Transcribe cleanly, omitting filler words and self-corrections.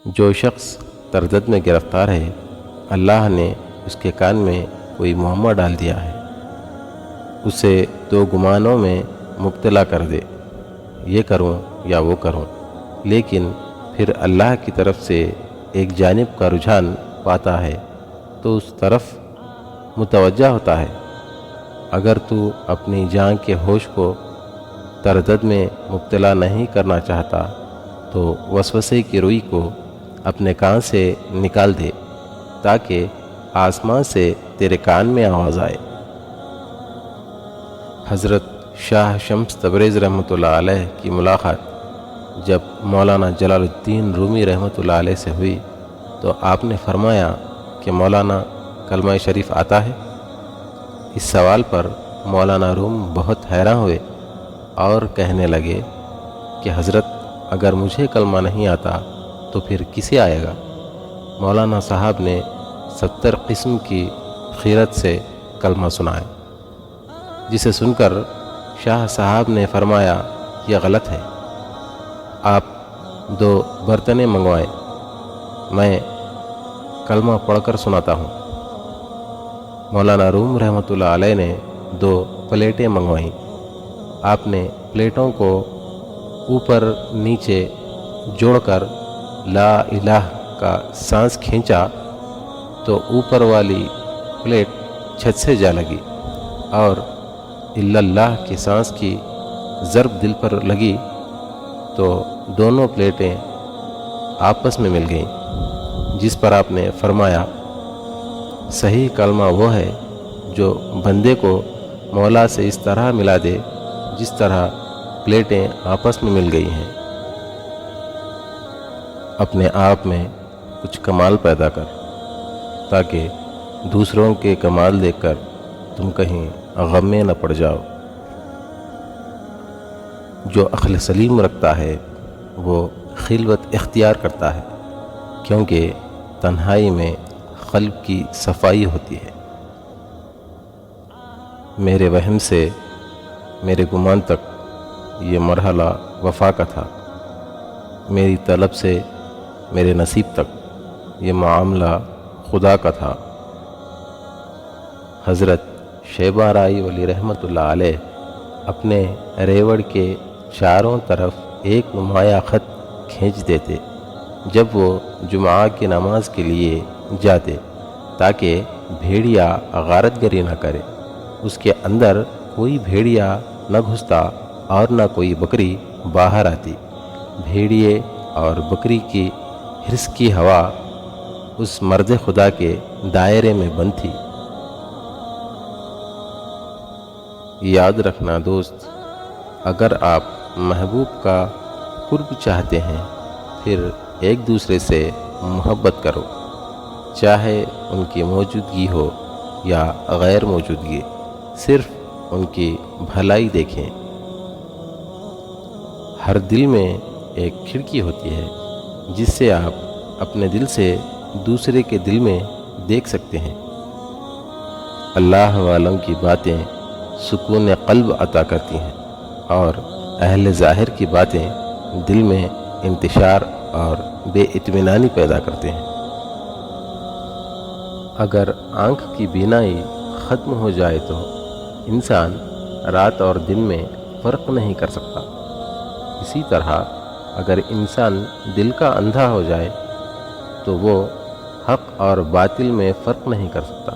جو شخص تردد میں گرفتار ہے، اللہ نے اس کے کان میں کوئی معمہ ڈال دیا ہے، اسے دو گمانوں میں مبتلا کر دے، یہ کروں یا وہ کروں، لیکن پھر اللہ کی طرف سے ایک جانب کا رجحان پاتا ہے تو اس طرف متوجہ ہوتا ہے۔ اگر تو اپنی جان کے ہوش کو تردد میں مبتلا نہیں کرنا چاہتا تو وسوسے کی روئی کو اپنے کان سے نکال دے تاکہ آسمان سے تیرے کان میں آواز آئے۔ حضرت شاہ شمس تبریز رحمۃ اللہ علیہ کی ملاقات جب مولانا جلال الدین رومی رحمۃ اللہ علیہ سے ہوئی تو آپ نے فرمایا کہ مولانا کلمہ شریف آتا ہے؟ اس سوال پر مولانا روم بہت حیران ہوئے اور کہنے لگے کہ حضرت اگر مجھے کلمہ نہیں آتا تو پھر کسے آئے گا؟ مولانا صاحب نے 70 قسم کی خیرت سے کلمہ سنائے، جسے سن کر شاہ صاحب نے فرمایا یہ غلط ہے، آپ 2 برتنیں منگوائیں، میں کلمہ پڑھ کر سناتا ہوں۔ مولانا روم رحمۃ اللہ علیہ نے 2 پلیٹیں منگوائیں، آپ نے پلیٹوں کو اوپر نیچے جوڑ کر لا الہ کا سانس کھینچا تو اوپر والی پلیٹ چھت سے جا لگی اور الا اللہ کی سانس کی ضرب دل پر لگی تو دونوں پلیٹیں آپس میں مل گئیں، جس پر آپ نے فرمایا صحیح کلمہ وہ ہے جو بندے کو مولا سے اس طرح ملا دے جس طرح پلیٹیں آپس میں مل گئی ہیں۔ اپنے آپ میں کچھ کمال پیدا کر تاکہ دوسروں کے کمال دیکھ کر تم کہیں غم میں نہ پڑ جاؤ۔ جو عقل سلیم رکھتا ہے وہ خلوت اختیار کرتا ہے، کیونکہ تنہائی میں قلب کی صفائی ہوتی ہے۔ میرے وہم سے میرے گمان تک یہ مرحلہ وفا کا تھا، میری طلب سے میرے نصیب تک یہ معاملہ خدا کا تھا۔ حضرت شیبہ رائی ولی رحمۃ اللہ علیہ اپنے ریوڑ کے چاروں طرف ایک نمایاں خط کھینچ دیتے جب وہ جمعہ کی نماز کے لیے جاتے تاکہ بھیڑیا غارت گری نہ کرے۔ اس کے اندر کوئی بھیڑیا نہ گھستا اور نہ کوئی بکری باہر آتی۔ بھیڑیے اور بکری کی حرص کی ہوا اس مرد خدا کے دائرے میں بند تھی۔ یاد رکھنا دوست، اگر آپ محبوب کا قرب چاہتے ہیں پھر ایک دوسرے سے محبت کرو، چاہے ان کی موجودگی ہو یا غیر موجودگی، صرف ان کی بھلائی دیکھیں۔ ہر دل میں ایک کھڑکی ہوتی ہے جس سے آپ اپنے دل سے دوسرے کے دل میں دیکھ سکتے ہیں۔ اللہ والوں کی باتیں سکون قلب عطا کرتی ہیں اور اہل ظاہر کی باتیں دل میں انتشار اور بے اطمینانی پیدا کرتے ہیں۔ اگر آنکھ کی بینائی ختم ہو جائے تو انسان رات اور دن میں فرق نہیں کر سکتا، اسی طرح اگر انسان دل کا اندھا ہو جائے تو وہ حق اور باطل میں فرق نہیں کر سکتا۔